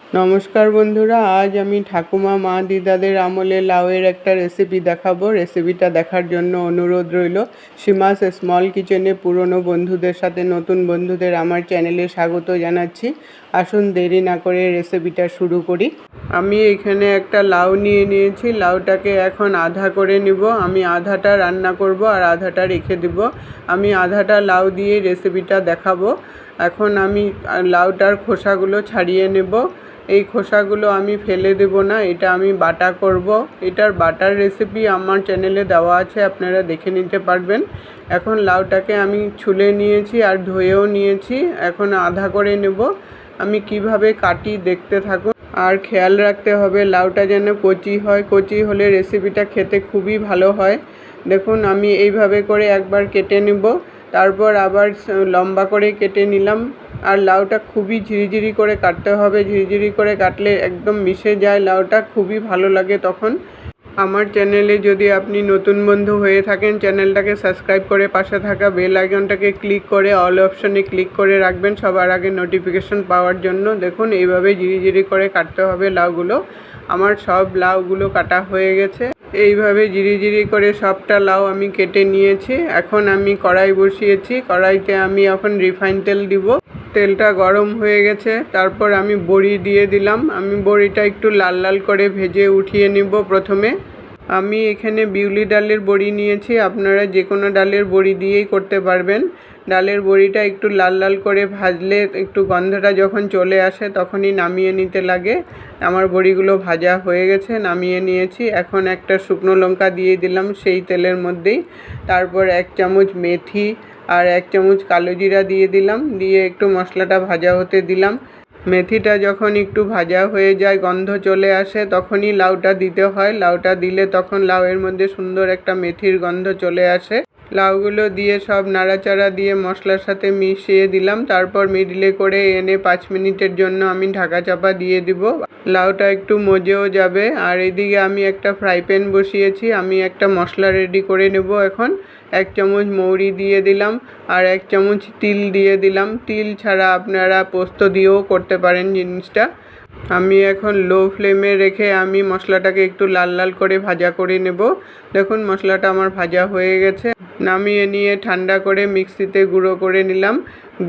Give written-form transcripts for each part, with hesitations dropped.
নমস্কার বন্ধুরা, আজ আমি ঠাকুমা মা দিদাদের আমলে লাউয়ের একটা রেসিপি দেখাবো। রেসিপিটা দেখার জন্য অনুরোধ রইল। সীমাস স্মল কিচেনে পুরনো বন্ধুদের সাথে নতুন বন্ধুদের আমার চ্যানেলে স্বাগত জানাচ্ছি। আসুন দেরি না করে রেসিপিটা শুরু করি। আমি এখানে একটা লাউ নিয়ে নিয়েছি। লাউটাকে এখন আধা করে নিব। আমি আধাটা রান্না করব আর আধাটা রেখে দিব। আমি আধাটা লাউ দিয়ে রেসিপিটা দেখাবো। এখন আমি লাউটার খোসাগুলো ছাড়িয়ে নেব। এই খোসাগুলো আমি ফেলে দেব না, এটা আমি বাটা করব। এটার বাটার রেসিপি আমার চ্যানেলে দেওয়া আছে, আপনারা দেখে নিতে পারবেন। এখন লাউটাকে আমি ছুলে নিয়েছি আর ধুয়েও নিয়েছি। এখন আধা করে নেব। আমি কিভাবে কাটি দেখতে থাকুন। আর খেয়াল রাখতে হবে লাউটা যেন কচি হয়। কচি হলে রেসিপিটা খেতে খুবই ভালো হয়। দেখুন আমি এইভাবে করে একবার কেটে নেব, তারপর আবার লম্বা করে কেটে নিলাম। আর লাউটা খুবই ঝিরিঝিরি করে কাটতে হবে। ঝিরিঝিরি করে কাটলে একদম মিশে যায় লাউটা, খুবই ভালো লাগে তখন। আমার চ্যানেলে যদি আপনি নতুন বন্ধু হয়ে থাকেন, চ্যানেলটাকে সাবস্ক্রাইব করে পাশে থাকা বেল আইকনটাকে ক্লিক করে অল অপশানে ক্লিক করে রাখবেন সবার আগে নোটিফিকেশন পাওয়ার জন্য। দেখুন এইভাবে ঝিরিঝিরি করে কাটতে হবে লাউগুলো। আমার সব লাউগুলো কাটা হয়ে গেছে। এইভাবে ঝিরিঝিরি করে সবটা লাউ আমি কেটে নিয়েছি। এখন আমি কড়াই বসিয়েছি। কড়াইতে আমি এখন রিফাইন তেল দিব। তেলটা গরম হয়ে গেছে, তারপর আমি বড়ি দিয়ে দিলাম। আমি বড়িটা একটু লাল লাল করে ভেজে উঠিয়ে নিব প্রথমে। আমি এখানে বিউলি ডালের বড়ি নিয়েছি, আপনারা যে কোনো ডালের বড়ি দিয়েই করতে পারবেন। ডালের বড়িটা একটু লাল লাল করে ভাজলে একটু গন্ধটা যখন চলে আসে তখনই নামিয়ে নিতে লাগে। আমার বড়িগুলো ভাজা হয়ে গেছে, নামিয়ে নিয়েছি। এখন একটা শুকনো লঙ্কা দিয়ে দিলাম সেই তেলের মধ্যেই। তারপর 1 চামচ মেথি আর 1 চামচ কালো জিরা দিয়ে দিলাম। দিয়ে একটু মশলাটা ভাজা হতে দিলাম। মেথিটা যখন একটু ভাজা হয়ে যায়, গন্ধ চলে আসে, তখনই লাউটা দিতে হয়। লাউটা দিলে তখন লাউয়ের মধ্যে সুন্দর একটা মেথির গন্ধ চলে আসে। লাউগুলো দিয়ে সব নাড়াচাড়া দিয়ে মশলার সাথে মিশিয়ে দিলাম। তারপর মিডলে করে এনে 5 মিনিটের জন্য আমি ঢাকা চাপা দিয়ে দিব। লাউটা একটু মজেও যাবে। আর এদিকে আমি একটা ফ্রাই প্যান বসিয়েছি। আমি একটা মশলা রেডি করে নেব এখন। 1 চামচ মৌরি দিয়ে দিলাম আর 1 চামচ তিল দিয়ে দিলাম। তিল ছাড়া আপনারা পোস্ত দিয়েও করতে পারেন জিনিসটা। আমি এখন লো ফ্লেমে রেখে আমি মশলাটাকে একটু লাল লাল করে ভাজা করে নেব। দেখুন মশলাটা আমার ভাজা হয়ে গেছে। নামিয়ে নিয়ে ঠান্ডা করে মিক্সিতে গুঁড়ো করে নিলাম।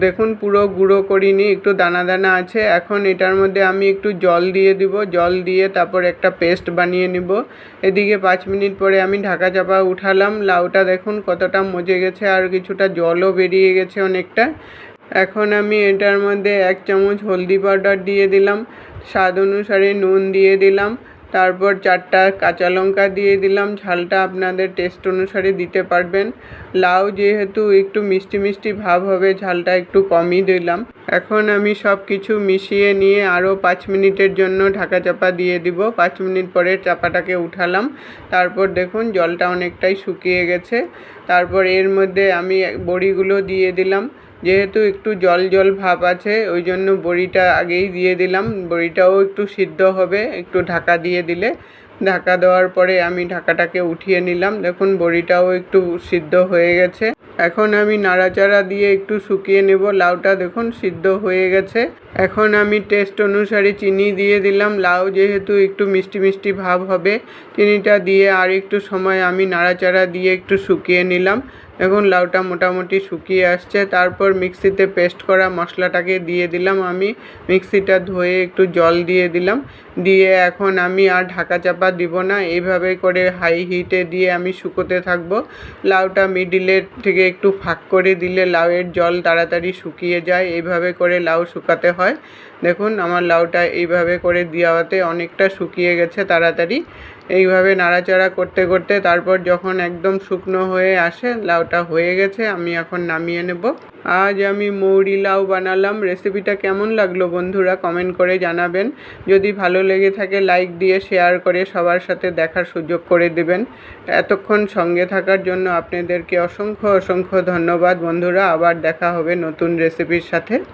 দেখুন পুরো গুঁড়ো করিনি, একটু দানা দানা আছে। এখন এটার মধ্যে আমি একটু জল দিয়ে দিব। জল দিয়ে তারপর একটা পেস্ট বানিয়ে নিব। এদিকে 5 মিনিট পরে আমি ঢাকা চাপা উঠালাম। লাউটা দেখুন কতটা মজে গেছে আর কিছুটা জলও বেরিয়ে গেছে অনেকটা। এখন আমি এটার মধ্যে 1 চামচ হলদি পাউডার দিয়ে দিলাম। স্বাদ অনুসারে নুন দিয়ে দিলাম। তারপর 4টা কাঁচা লঙ্কা দিয়ে দিলাম। ঝালটা আপনাদের টেস্ট অনুসারে দিতে পারবেন। লাউ যেহেতু একটু মিষ্টি মিষ্টি ভাব হবে, ঝালটা একটু কমই দিলাম। এখন আমি সব কিছু মিশিয়ে নিয়ে আরও 5 মিনিটের জন্য ঢাকা চাপা দিয়ে দিব। 5 মিনিট পরে চাপাটাকে উঠালাম। তারপর দেখুন জলটা অনেকটাই শুকিয়ে গেছে। তারপর এর মধ্যে আমি বড়িগুলো দিয়ে দিলাম। যেহেতু একটু জল জল ভাব আছে, ওই জন্য বড়িটা আগেই দিয়ে দিলাম। বড়িটাও একটু সিদ্ধ হবে একটু ঢাকা দিয়ে দিলে। ঢাকা দেওয়ার পরে আমি ঢাকাটাকে উঠিয়ে নিলাম। দেখুন বড়িটাও একটু সিদ্ধ হয়ে গেছে। এখন আমি নাড়াচাড়া দিয়ে একটু শুকিয়ে নেব। লাউটা দেখুন সিদ্ধ হয়ে গেছে। এখন আমি টেস্ট অনুসারে চিনি দিয়ে দিলাম। লাউ যেহেতু একটু মিষ্টি মিষ্টি ভাব হবে, চিনিটা দিয়ে আর একটু সময় আমি নাড়াচাড়া দিয়ে একটু শুকিয়ে নিলাম। এখন লাউটা মোটামুটি শুকিয়ে আসছে। তারপর মিক্সিতে পেস্ট করা মশলাটাকে দিয়ে দিলাম। আমি মিক্সিটা ধুয়ে একটু জল দিয়ে দিলাম। দিয়ে এখন আমি আর ঢাকা চাপা দিব না, এইভাবে করে হাই হিটে দিয়ে আমি শুকোতে থাকবো। লাউটা মিডিলের থেকে একটু ফাঁক করে দিলে লাউয়ের জল তাড়াতাড়ি শুকিয়ে যায়। এইভাবে করে লাউ শুকাতে হয়। দেখুন আমার লাউটা এইভাবে করে দেওয়াতে অনেকটা শুকিয়ে গেছে তাড়াতাড়ি। এইভাবে নাড়াচাড়া করতে করতে তারপর যখন একদম শুকনো হয়ে আসে, লাউটা হয়ে গেছে, আমি এখন নামিয়ে নেব। আজ আমি মৌরি লাউ বানালাম। রেসিপিটা কেমন লাগলো বন্ধুরা কমেন্ট করে জানাবেন। যদি ভালো লেগে থাকে লাইক দিয়ে শেয়ার করে সবার সাথে দেখার সুযোগ করে দেবেন। এতক্ষণ সঙ্গে থাকার জন্য আপনাদেরকে অসংখ্য অসংখ্য ধন্যবাদ বন্ধুরা। আবার দেখা হবে নতুন রেসিপির সাথে।